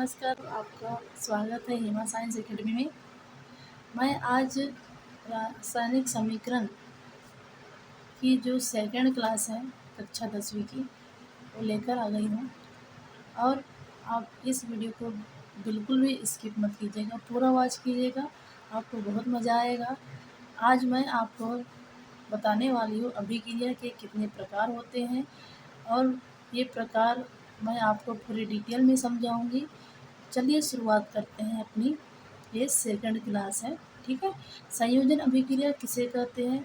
नमस्कार, आपका स्वागत है हेमा साइंस एकेडमी में। मैं आज रासायनिक समीकरण की जो सेकंड क्लास है कक्षा 10वीं की वो लेकर आ गई हूँ। और आप इस वीडियो को बिल्कुल भी स्किप मत कीजिएगा, पूरा वॉच कीजिएगा, आपको बहुत मज़ा आएगा। आज मैं आपको बताने वाली हूँ अभिक्रिया के कितने प्रकार होते हैं और ये प्रकार मैं आपको पूरी डिटेल में समझाऊंगी। चलिए शुरुआत करते हैं अपनी। ये सेकंड क्लास है, ठीक है। संयोजन अभिक्रिया किसे कहते हैं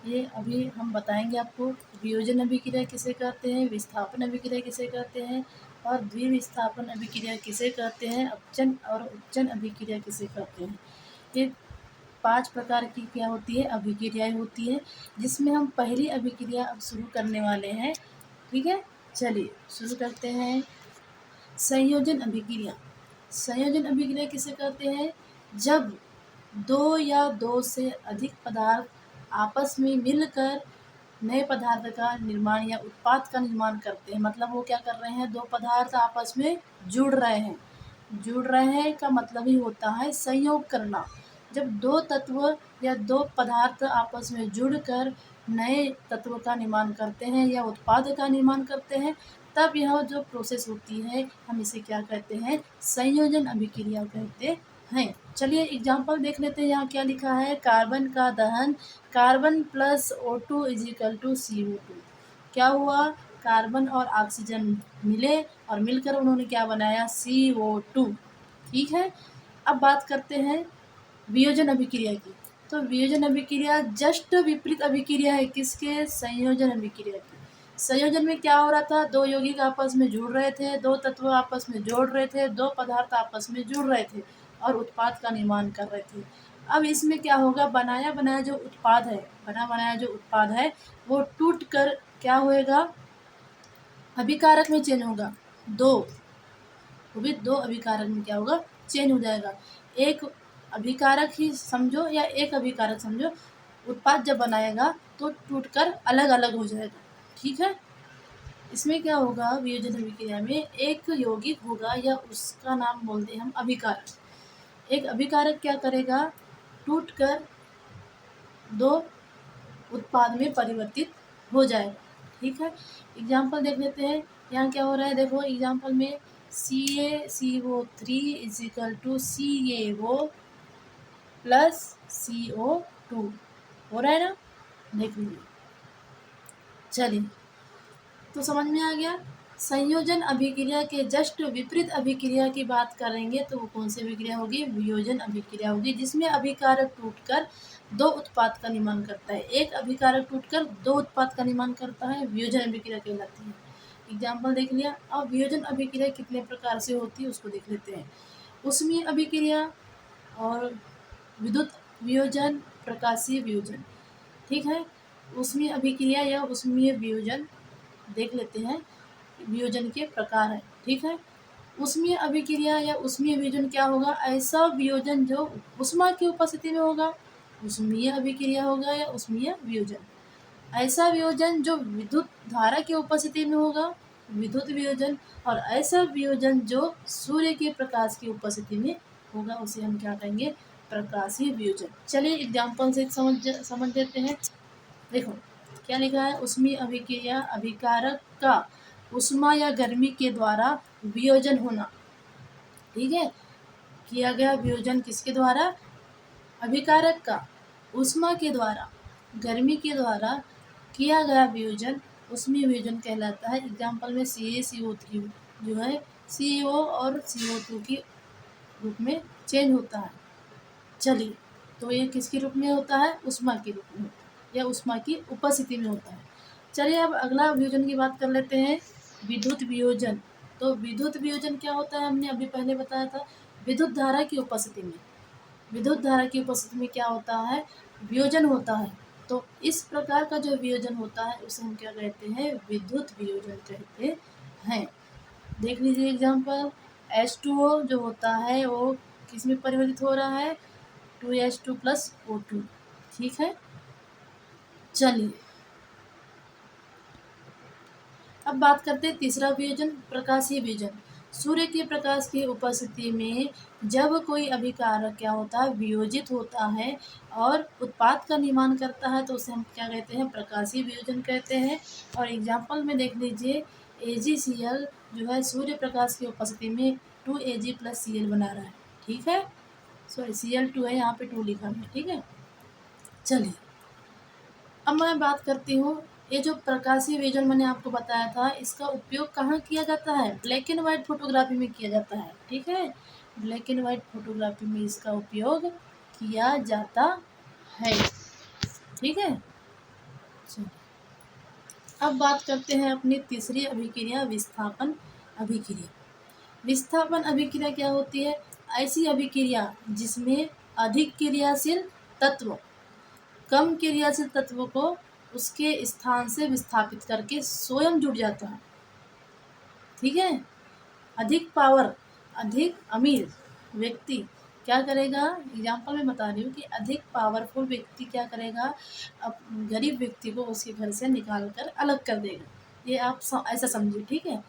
ये अभी हम बताएंगे आपको। वियोजन अभिक्रिया किसे कहते हैं, विस्थापन अभिक्रिया किसे कहते हैं और द्विविस्थापन अभिक्रिया किसे कहते हैं, अपचन और उपचन अभिक्रिया किसे कहते हैं। ये 5 प्रकार की क्या होती है, अभिक्रियाएं होती है, जिसमें हम पहली अभिक्रिया अब शुरू करने वाले हैं, ठीक है। चलिए शुरू करते हैं। संयोजन अभिक्रिया। संयोजन अभिक्रिया किसे कहते हैं, जब दो या दो से अधिक पदार्थ आपस में मिलकर नए पदार्थ का निर्माण या उत्पाद का निर्माण करते हैं। मतलब वो क्या कर रहे हैं, दो पदार्थ आपस में जुड़ रहे हैं। जुड़ रहे हैं का मतलब ही होता है संयोग करना। जब दो तत्व या दो पदार्थ आपस में जुड़कर नए तत्व का निर्माण करते हैं या उत्पाद का निर्माण करते हैं, तब यह जो प्रोसेस होती है हम इसे क्या कहते हैं, संयोजन अभिक्रिया कहते हैं। चलिए एग्जाम्पल देख लेते हैं। यहाँ क्या लिखा है, कार्बन का दहन, carbon plus O2 is equal to CO2। क्या हुआ, कार्बन और ऑक्सीजन मिले और मिलकर उन्होंने क्या बनाया, CO2, ठीक है। अब बात करते हैं वियोजन अभिक्रिया की। तो वियोजन अभिक्रिया जस्ट विपरीत अभिक्रिया है किसके, संयोजन अभिक्रिया की। संयोजन में क्या हो रहा था, दो यौगिक आपस में जुड़ रहे थे, दो तत्व आपस में जोड़ रहे थे, दो पदार्थ आपस में जुड़ रहे थे और उत्पाद का निर्माण कर रहे थे। अब इसमें क्या होगा, बनाया बनाया जो उत्पाद है, बना बनाया जो उत्पाद है वो टूट कर क्या होएगा, अभिकारक में चेंज होगा। वो भी दो अभिकारक में क्या होगा, चेंज हो जाएगा। एक अभिकारक ही समझो या एक अभिकारक समझो, उत्पाद जब बनाएगा तो टूटकर अलग अलग हो जाएगा, ठीक है। इसमें क्या होगा, वियोजन अभिक्रिया में एक यौगिक होगा या उसका नाम बोलते हैं हम अभिकारक। एक अभिकारक क्या करेगा, टूटकर दो उत्पाद में परिवर्तित हो जाएगा, ठीक है। एग्जाम्पल देख लेते हैं। यहाँ क्या हो रहा है, देखो एग्जाम्पल में CaCO3 is equal to CaO plus CO2 हो रहा है ना, देख लीजिए। चलिए तो समझ में आ गया। संयोजन अभिक्रिया के जस्ट विपरीत अभिक्रिया की बात करेंगे तो वो कौन सी अभिक्रिया होगी, वियोजन अभिक्रिया होगी, जिसमें अभिकारक टूटकर दो उत्पाद का निर्माण करता है। एक अभिकारक टूटकर दो उत्पाद का निर्माण करता है, वियोजन अभिक्रिया कहलाती है। एग्जाम्पल देख लिया। अब वियोजन अभिक्रिया कितने प्रकार से होती है उसको देख लेते हैं। उष्मीय अभिक्रिया और विद्युत वियोजन, प्रकाशीय वियोजन, ठीक है। उष्मीय अभिक्रिया या उष्मीय वियोजन देख लेते हैं, वियोजन के प्रकार है, ठीक है। उष्मीय अभिक्रिया या उष्मीय वियोजन क्या होगा, ऐसा वियोजन जो उष्मा की उपस्थिति में होगा, उष्मीय अभिक्रिया होगा या उष्मीय वियोजन। ऐसा वियोजन जो विद्युत धारा की उपस्थिति में होगा, विद्युत वियोजन। और ऐसा वियोजन जो सूर्य के प्रकाश की उपस्थिति में होगा, उसे हम क्या कहेंगे, प्रकाशीय वियोजन। चलिए एग्जाम्पल से समझ लेते हैं। देखो क्या लिखा है, उष्मीय अभिक्रिया अभिकारक का उष्मा या गर्मी के द्वारा वियोजन होना, ठीक है। किया गया वियोजन किसके द्वारा, अभिकारक का उष्मा के द्वारा गर्मी के द्वारा किया गया वियोजन उष्मीय वियोजन कहलाता है। एग्जाम्पल में CaCO3 जो है CO और CO2 के रूप में चेंज होता है। चलिए तो ये किसके रूप में होता है, उष्मा के रूप में या उष्मा की उपस्थिति में होता है। चलिए अब अगला वियोजन की बात कर लेते हैं, विद्युत वियोजन। तो विद्युत वियोजन क्या होता है, हमने अभी पहले बताया था, विद्युत धारा की उपस्थिति में, विद्युत धारा की उपस्थिति में क्या होता है, वियोजन होता है। तो इस प्रकार का जो वियोजन होता है उसे हम क्या कहते हैं, विद्युत वियोजन कहते हैं। देख लीजिए एग्जाम्पल, H2O जो होता है वो किस में परिवर्तित हो रहा है, 2H2 प्लस O2, ठीक है। चलिए अब बात करते हैं तीसरा वियोजन, प्रकाशीय वियोजन। सूर्य के प्रकाश की उपस्थिति में जब कोई अभिकारक क्या होता है, वियोजित होता है और उत्पाद का निर्माण करता है, तो उसे हम क्या कहते हैं, प्रकाशीय वियोजन कहते हैं। और एग्जाम्पल में देख लीजिए, AgCl जो है सूर्य प्रकाश की उपस्थिति में 2Ag + Cl बना रहा है, ठीक है। सॉरी, Cl2 है, यहाँ पे 2 लिखा है, ठीक है। चलिए, अब मैं बात करती हूँ, ये जो प्रकाशीय वियोजन मैंने आपको बताया था, इसका उपयोग कहाँ किया जाता है? ब्लैक एंड वाइट फोटोग्राफी में किया जाता है, ठीक है। ब्लैक एंड वाइट फोटोग्राफी में इसका उपयोग किया जाता है, ठीक है। चलिए, अब बात करते हैं अपनी तीसरी अभिक्रिया, विस्थापन अभिक्रिया। विस्थापन अभिक्रिया क्या होती है? ऐसी अभिक्रिया जिसमें अधिक क्रियाशील तत्व कम क्रियाशील तत्व को उसके स्थान से विस्थापित करके स्वयं जुड़ जाता है, ठीक है। अधिक पावर, अधिक अमीर व्यक्ति क्या करेगा? एग्जाम्पल में बता रही हूँ कि अधिक पावरफुल व्यक्ति क्या करेगा? अब गरीब व्यक्ति को उसके घर से निकाल कर अलग कर देगा। ये आप ऐसा समझिए, ठीक है।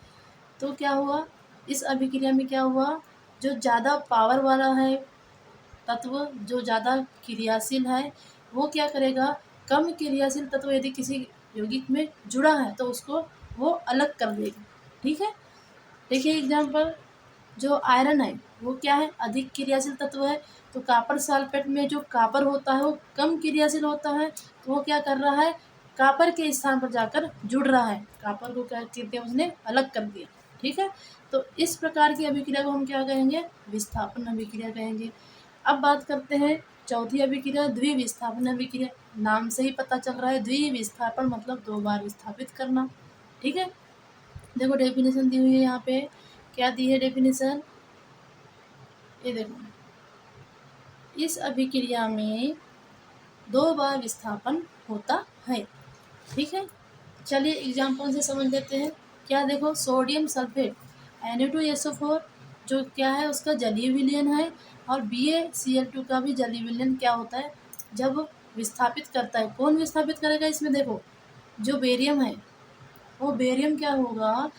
तो क्या हुआ इस अभिक्रिया में? क्या हुआ, जो ज़्यादा पावर वाला है तत्व, जो ज़्यादा क्रियाशील है, वो क्या करेगा? कम क्रियाशील तत्व यदि किसी यौगिक में जुड़ा है तो उसको वो अलग कर देगा, ठीक है। देखिए एग्जाम्पल, जो आयरन है वो क्या है? अधिक क्रियाशील तत्व है। तो कॉपर सल्फेट में जो कॉपर होता है वो कम क्रियाशील होता है, तो वो क्या कर रहा है? कॉपर के स्थान पर जाकर जुड़ रहा है, कॉपर को क्या कहते हैं, उसने अलग कर दिया, ठीक है। तो इस प्रकार की अभिक्रिया को हम क्या कहेंगे? विस्थापन अभिक्रिया कहेंगे। अब बात करते हैं चौथी अभिक्रिया, द्विविस्थापन अभिक्रिया। नाम से ही पता चल रहा है, द्विविस्थापन मतलब 2 बार विस्थापित करना, ठीक है। देखो डेफिनेशन दी हुई है यहाँ पे, क्या दी है डेफिनेशन? ये देखो, इस अभिक्रिया में 2 बार विस्थापन होता है, ठीक है। चलिए एग्जाम्पल से समझ लेते हैं। क्या देखो, सोडियम सल्फेट Na2SO4 जो क्या है, उसका जलीय विलयन है, और BaCl2 का भी जलीय विलयन क्या होता है? जब विस्थापित करता है, कौन विस्थापित करेगा इसमें? देखो, जो बेरियम है वो बेरियम क्या होगा?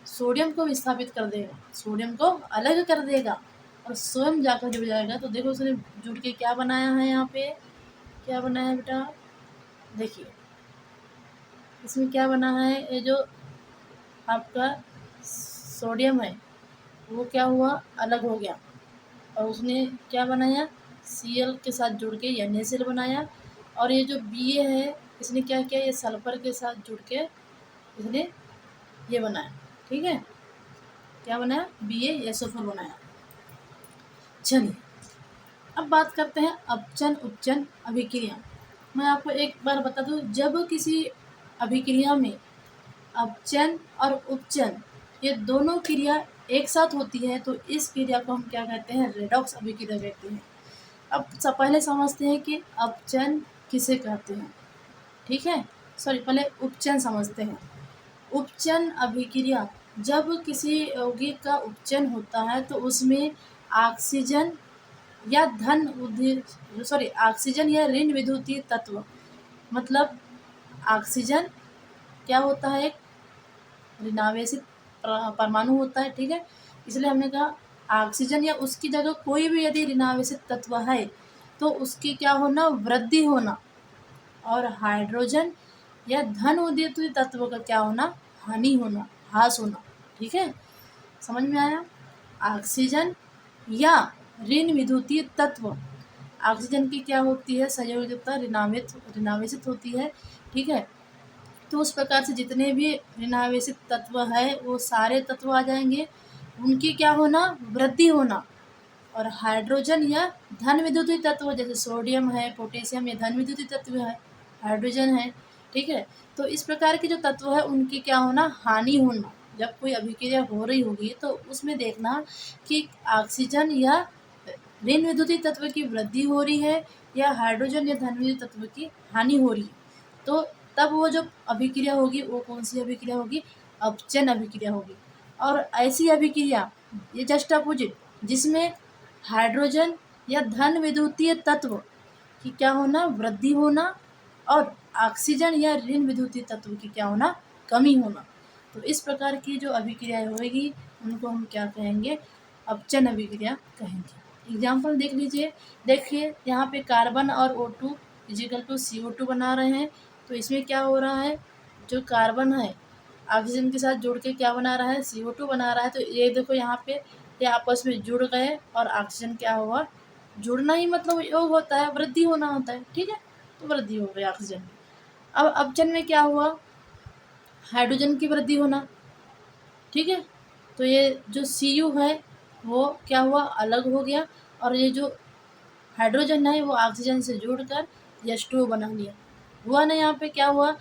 सोडियम को विस्थापित कर देगा, सोडियम को अलग कर देगा और स्वयं जाकर जुड़ जाएगा। तो देखो उसने जुड़ के क्या बनाया है, यहाँ पे क्या बनाया है बेटा? देखिए इसमें क्या बना है, ये जो आपका सोडियम है वो क्या हुआ? अलग हो गया, और उसने क्या बनाया? Cl के साथ जुड़ के NaCl बनाया। और ये जो Ba है इसने क्या किया? ये सल्फर के साथ जुड़ के इसने ये बनाया, ठीक है। क्या बनाया? BaSO4 बनाया। चलिए, अब बात करते हैं अपचन उपचन अभिक्रिया। मैं आपको एक बार बता दूं, जब किसी अभिक्रिया में अपचन और उपचन ये दोनों क्रिया एक साथ होती है तो इस क्रिया को हम क्या कहते हैं? रेडॉक्स अभिक्रिया कहते हैं। अब पहले समझते हैं कि अपचन किसे कहते हैं, ठीक है। सॉरी, पहले उपचन समझते हैं। उपचन अभिक्रिया, जब किसी यौगिक का उपचन होता है तो उसमें ऑक्सीजन या ऑक्सीजन या ऋण विद्युतीय तत्व, मतलब ऑक्सीजन क्या होता है? एक ऋणावेशित परमाणु होता है, ठीक है। इसलिए हमने कहा ऑक्सीजन या उसकी जगह कोई भी यदि ऋणावेशित तत्व है तो उसकी क्या होना? वृद्धि होना। और हाइड्रोजन या धन विद्युतीय तत्व का क्या होना? हानि होना, ह्रास होना, ठीक है। समझ में आया? ऑक्सीजन या ऋण विद्युतीय तत्व, ऑक्सीजन की क्या होती है? संयोजकता ऋणावेशित होती है, ठीक है। तो उस प्रकार से जितने भी ऋणावेशित तत्व है वो सारे तत्व आ जाएंगे, उनकी क्या होना? वृद्धि होना। और हाइड्रोजन या धन विद्युतीय तत्व जैसे सोडियम है, पोटेशियम, या धन विद्युतीय तत्व है, हाइड्रोजन है, ठीक है। तो इस प्रकार के जो तत्व है उनकी क्या होना? हानि होना। जब कोई अभिक्रिया हो रही होगी तो उसमें देखना कि ऑक्सीजन या ऋण विद्युतीय तत्व की वृद्धि हो रही है या हाइड्रोजन या धन विद्युतीय तत्व की हानि हो रही है, तो तब वो जो अभिक्रिया होगी वो कौन सी अभिक्रिया होगी? अपचन अभिक्रिया होगी। और ऐसी अभिक्रिया, ये जस्ट अपोजिट, जिसमें हाइड्रोजन या धन विद्युतीय तत्व की क्या होना? वृद्धि होना, और ऑक्सीजन या ऋण विद्युतीय तत्व की क्या होना? कमी होना। तो इस प्रकार की जो अभिक्रियाएं होगी उनको हम क्या कहेंगे, अपचन अभिक्रिया कहेंगे। एग्जाम्पल देख लीजिए, देखिए यहाँ पे कार्बन और O2 इजिकल टू CO2 बना रहे हैं। तो इसमें क्या हो रहा है, जो कार्बन है ऑक्सीजन के साथ जुड़ के क्या बना रहा है, CO2 बना रहा है। तो ये देखो यहाँ पे ये आपस में जुड़ गए और ऑक्सीजन क्या हुआ, जुड़ना ही मतलब योग होता है, वृद्धि होना होता है, ठीक है। तो वृद्धि हो गई ऑक्सीजन की। अब अपचन में क्या हुआ, हाइड्रोजन की वृद्धि होना, ठीक है। तो ये जो Cu है वो क्या हुआ, अलग हो गया, और ये जो हाइड्रोजन है वो ऑक्सीजन से जुड़कर H2O बना लिया। हुआ ना, यहाँ पे क्या हुआ,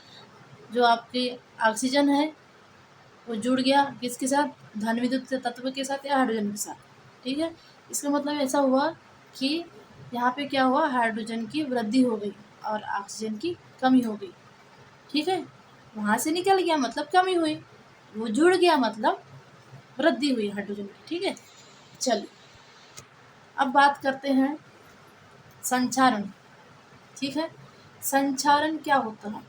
जो आपके ऑक्सीजन है वो जुड़ गया किसके साथ, धन विद्युत तत्व के साथ या हाइड्रोजन के साथ, ठीक है। इसका मतलब ऐसा हुआ कि यहाँ पे क्या हुआ, हाइड्रोजन की वृद्धि हो गई और ऑक्सीजन की कमी हो गई, ठीक है। वहाँ से निकल गया मतलब कमी हुई, वो जुड़ गया मतलब वृद्धि हुई हाइड्रोजन की, ठीक है। चलिए अब बात करते हैं संचारण, ठीक है। संचारण क्या होता है,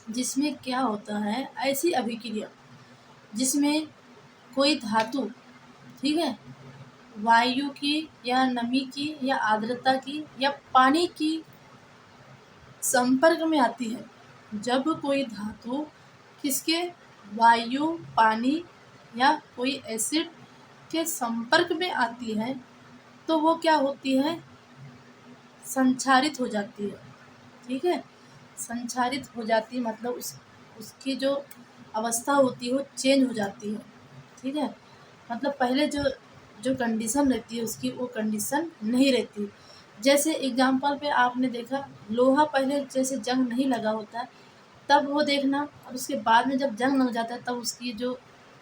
जिसमें क्या होता है, ऐसी अभिक्रिया जिसमें कोई धातु, ठीक है, वायु की या नमी की या आर्द्रता की या पानी की संपर्क में आती है। जब कोई धातु किसके, वायु, पानी या कोई एसिड के संपर्क में आती है तो वो क्या होती है, संक्षारित हो जाती है, ठीक है। संक्षारित हो जाती है मतलब उसकी जो अवस्था होती है वो चेंज हो जाती है, ठीक है। मतलब पहले जो जो कंडीशन रहती है उसकी वो कंडीशन नहीं रहती। जैसे एग्जांपल पे आपने देखा, लोहा पहले जैसे जंग नहीं लगा होता है तब वो देखना, और उसके बाद में जब जंग लग जाता है तब उसकी जो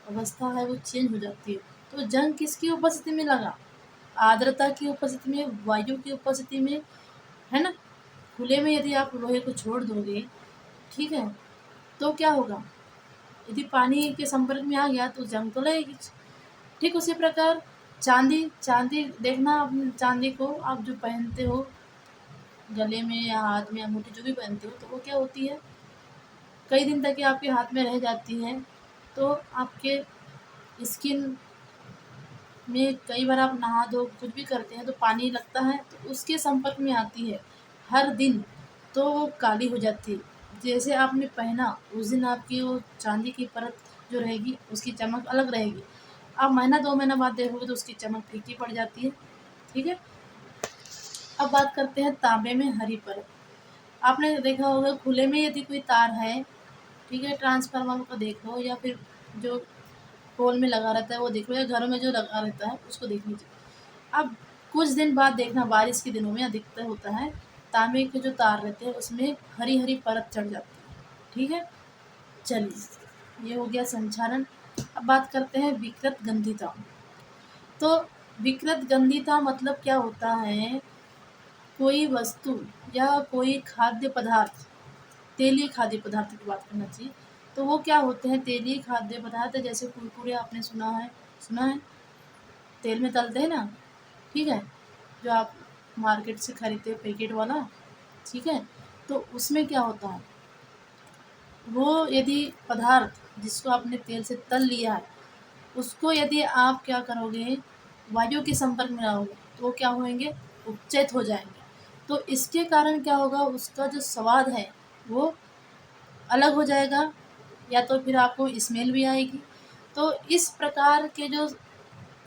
अवस्था है वो चेंज हो जाती है। तो जंग किसकी उपस्थिति में लगा, आर्द्रता की उपस्थिति में, वायु की उपस्थिति में, है ना। खुले में यदि आप लोहे को छोड़ दोगे, ठीक है, तो क्या होगा, यदि पानी के संपर्क में आ गया तो जंग तो लगेगी। ठीक उसी प्रकार चांदी, चांदी देखना, आप चांदी को आप जो पहनते हो गले में या हाथ में अंगूठी जो भी पहनते हो, तो वो क्या होती है, कई दिन तक ये आपके हाथ में रह जाती है। तो आपके स्किन में कई बार आप नहा धो कुछ भी करते हैं तो पानी लगता है, तो उसके संपर्क में आती है हर दिन, तो वो काली हो जाती है। जैसे आपने पहना उस दिन आपकी वो चांदी की परत जो रहेगी उसकी चमक अलग रहेगी, आप महीना 2 महीना बाद देखोगे तो उसकी चमक फीकी पड़ जाती है, ठीक है। अब बात करते हैं तांबे में हरी परत। आपने देखा होगा खुले में यदि कोई तार है, ठीक है, ट्रांसफार्मर को देख लो या फिर जो पोल में लगा रहता है वो देख लो, या घरों में जो लगा रहता है उसको देख लीजिए। अब कुछ दिन बाद देखना, बारिश के दिनों में अधिकतर होता है तांबे के जो तार रहते हैं उसमें हरी हरी परत चढ़ जाती है, ठीक है। चलिए ये हो गया संचारण। अब बात करते हैं विकृत गंधिता। तो विकृत गंधिता मतलब क्या होता है, कोई वस्तु या कोई खाद्य पदार्थ, तेलीय खाद्य पदार्थ की बात करना चाहिए, तो वो क्या होते हैं, तेलीय खाद्य पदार्थ जैसे कुरकुरे, आपने सुना है तेल में तलते हैं ना, ठीक है, जो आप मार्केट से खरीदते हैं पैकेट वाला, ठीक है। तो उसमें क्या होता है, वो यदि पदार्थ जिसको आपने तेल से तल लिया है उसको यदि आप क्या करोगे, वायु के संपर्क में लाओगे तो वो क्या होंगे, उपचयित हो जाएंगे। तो इसके कारण क्या होगा, उसका जो स्वाद है वो अलग हो जाएगा, या तो फिर आपको स्मेल भी आएगी। तो इस प्रकार के जो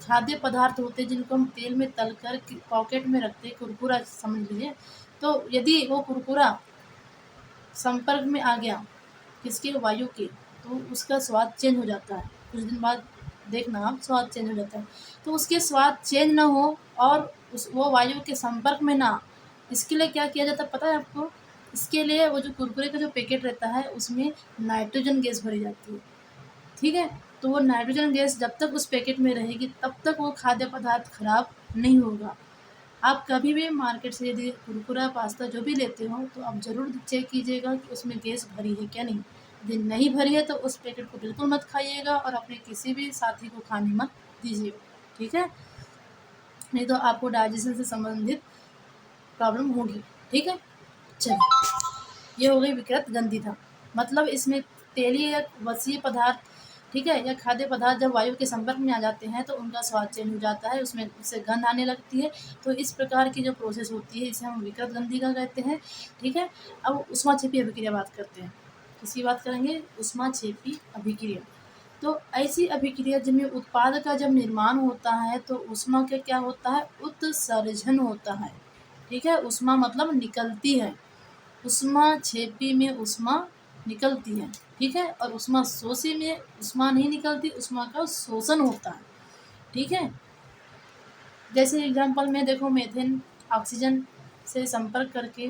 खाद्य पदार्थ होते हैं जिनको हम तेल में तलकर पॉकेट में रखते हैं, कुरकुरा समझ लीजिए, तो यदि वो कुरकुरा संपर्क में आ गया किसके, वायु के, तो उसका स्वाद चेंज हो जाता है। कुछ दिन बाद देखना आप, स्वाद चेंज हो जाता है। तो उसके स्वाद चेंज ना हो और वो वायु के संपर्क में ना, इसके लिए क्या किया जाता है पता है आपको, इसके लिए वो जो कुरकुरे का जो पैकेट रहता है उसमें नाइट्रोजन गैस भरी जाती है, ठीक है। तो वो नाइट्रोजन गैस जब तक उस पैकेट में रहेगी तब तक वो खाद्य पदार्थ खराब नहीं होगा। आप कभी भी मार्केट से यदि कुरकुरा, पास्ता जो भी लेते हो तो आप ज़रूर चेक कीजिएगा कि उसमें गैस भरी है क्या नहीं। यदि नहीं भरी है तो उस पैकेट को बिल्कुल मत खाइएगा और अपने किसी भी साथी को खाने मत दीजिएगा, ठीक है। नहीं तो आपको डाइजेशन से संबंधित प्रॉब्लम होगी, ठीक है। चलिए ये हो गई विकृत गंधिता, मतलब इसमें तेलीय या वसीय पदार्थ ठीक है। या खाद्य पदार्थ जब वायु के संपर्क में आ जाते हैं तो उनका स्वाद चेंज हो जाता है, उसमें उससे गंध आने लगती है। तो इस प्रकार की जो प्रोसेस होती है इसे हम विकृत गंधिका कहते हैं, ठीक है। अब ऊष्माक्षेपी अभिक्रिया बात करते हैं। किसकी बात करेंगे? ऊष्माक्षेपी अभिक्रिया। तो ऐसी अभिक्रिया जिनमें उत्पाद का जब निर्माण होता है तो ऊष्मा का क्या होता है? उत्सर्जन होता है, ठीक है। ऊष्मा मतलब निकलती है, ऊष्माक्षेपी में ऊष्मा निकलती है, ठीक है। और ऊष्माशोषी में ऊष्मा नहीं निकलती, ऊष्मा का शोषण होता है, ठीक है। जैसे एग्जांपल में देखो, मीथेन ऑक्सीजन से संपर्क करके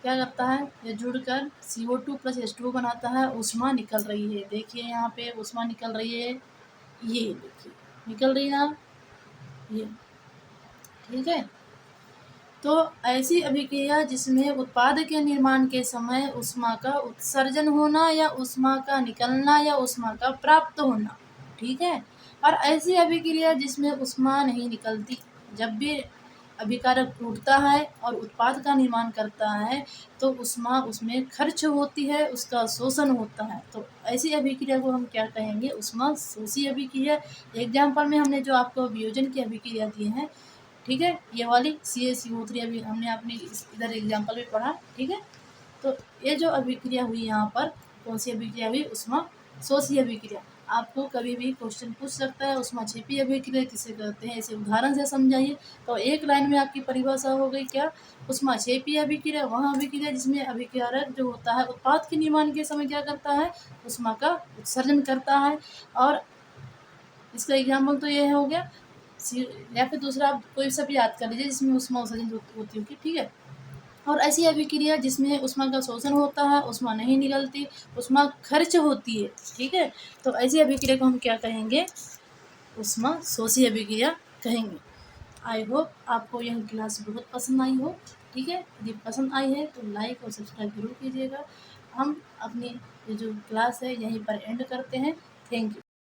क्या करता है? ये जुड़कर CO2 प्लस H2O बनाता है, ऊष्मा निकल रही है। देखिए यहाँ पे ऊष्मा निकल रही है, ये देखिए निकल रही है ना, ये, ठीक है। तो ऐसी अभिक्रिया जिसमें उत्पाद के निर्माण के समय ऊष्मा का उत्सर्जन होना या ऊष्मा का निकलना या ऊष्मा का प्राप्त होना, ठीक है। और ऐसी अभिक्रिया जिसमें ऊष्मा नहीं निकलती, जब भी अभिकारक टूटता है और उत्पाद का निर्माण करता है तो ऊष्मा उसमें खर्च होती है, उसका शोषण होता है। तो ऐसी अभिक्रिया को हम क्या कहेंगे? ऊष्मा शोषी अभिक्रिया। एग्जाम्पल में हमने जो आपको वियोजन की अभिक्रिया दी है, ठीक है, ये वाली CaCO3 अभी हमने अपनी इधर एग्जाम्पल में पढ़ा, ठीक है। तो ये जो अभिक्रिया हुई यहाँ पर, कौन सी अभिक्रिया हुई? ऊष्मा शोषी अभिक्रिया। आपको कभी भी क्वेश्चन पूछ सकता है ऊष्माक्षेपी अभिक्रिया किसे कहते हैं, ऐसे उदाहरण से समझाइए। तो एक लाइन में आपकी परिभाषा हो गई क्या? ऊष्माक्षेपी अभिक्रिया वह अभिक्रिया जिसमें अभिकारक जो होता है उत्पाद के निर्माण के समय क्या करता है? ऊष्मा का उत्सर्जन करता है। और इसका एग्जाम्पल तो ये हो गया। या फिर दूसरा आप कोई सा भी याद कर लीजिए जिसमें ऊष्मा उत्सर्जन होती होगी, ठीक है। और ऐसी अभिक्रिया जिसमें ऊष्मा का शोषण होता है, ऊष्मा नहीं निकलती, ऊष्मा खर्च होती है, ठीक है। तो ऐसी अभिक्रिया को हम क्या कहेंगे? ऊष्मा शोषी अभिक्रिया कहेंगे। आई होप आपको यह क्लास बहुत पसंद आई हो, ठीक है। यदि पसंद आई है तो लाइक और सब्सक्राइब जरूर कीजिएगा। हम अपनी ये जो क्लास है यहीं पर एंड करते हैं। Thank you.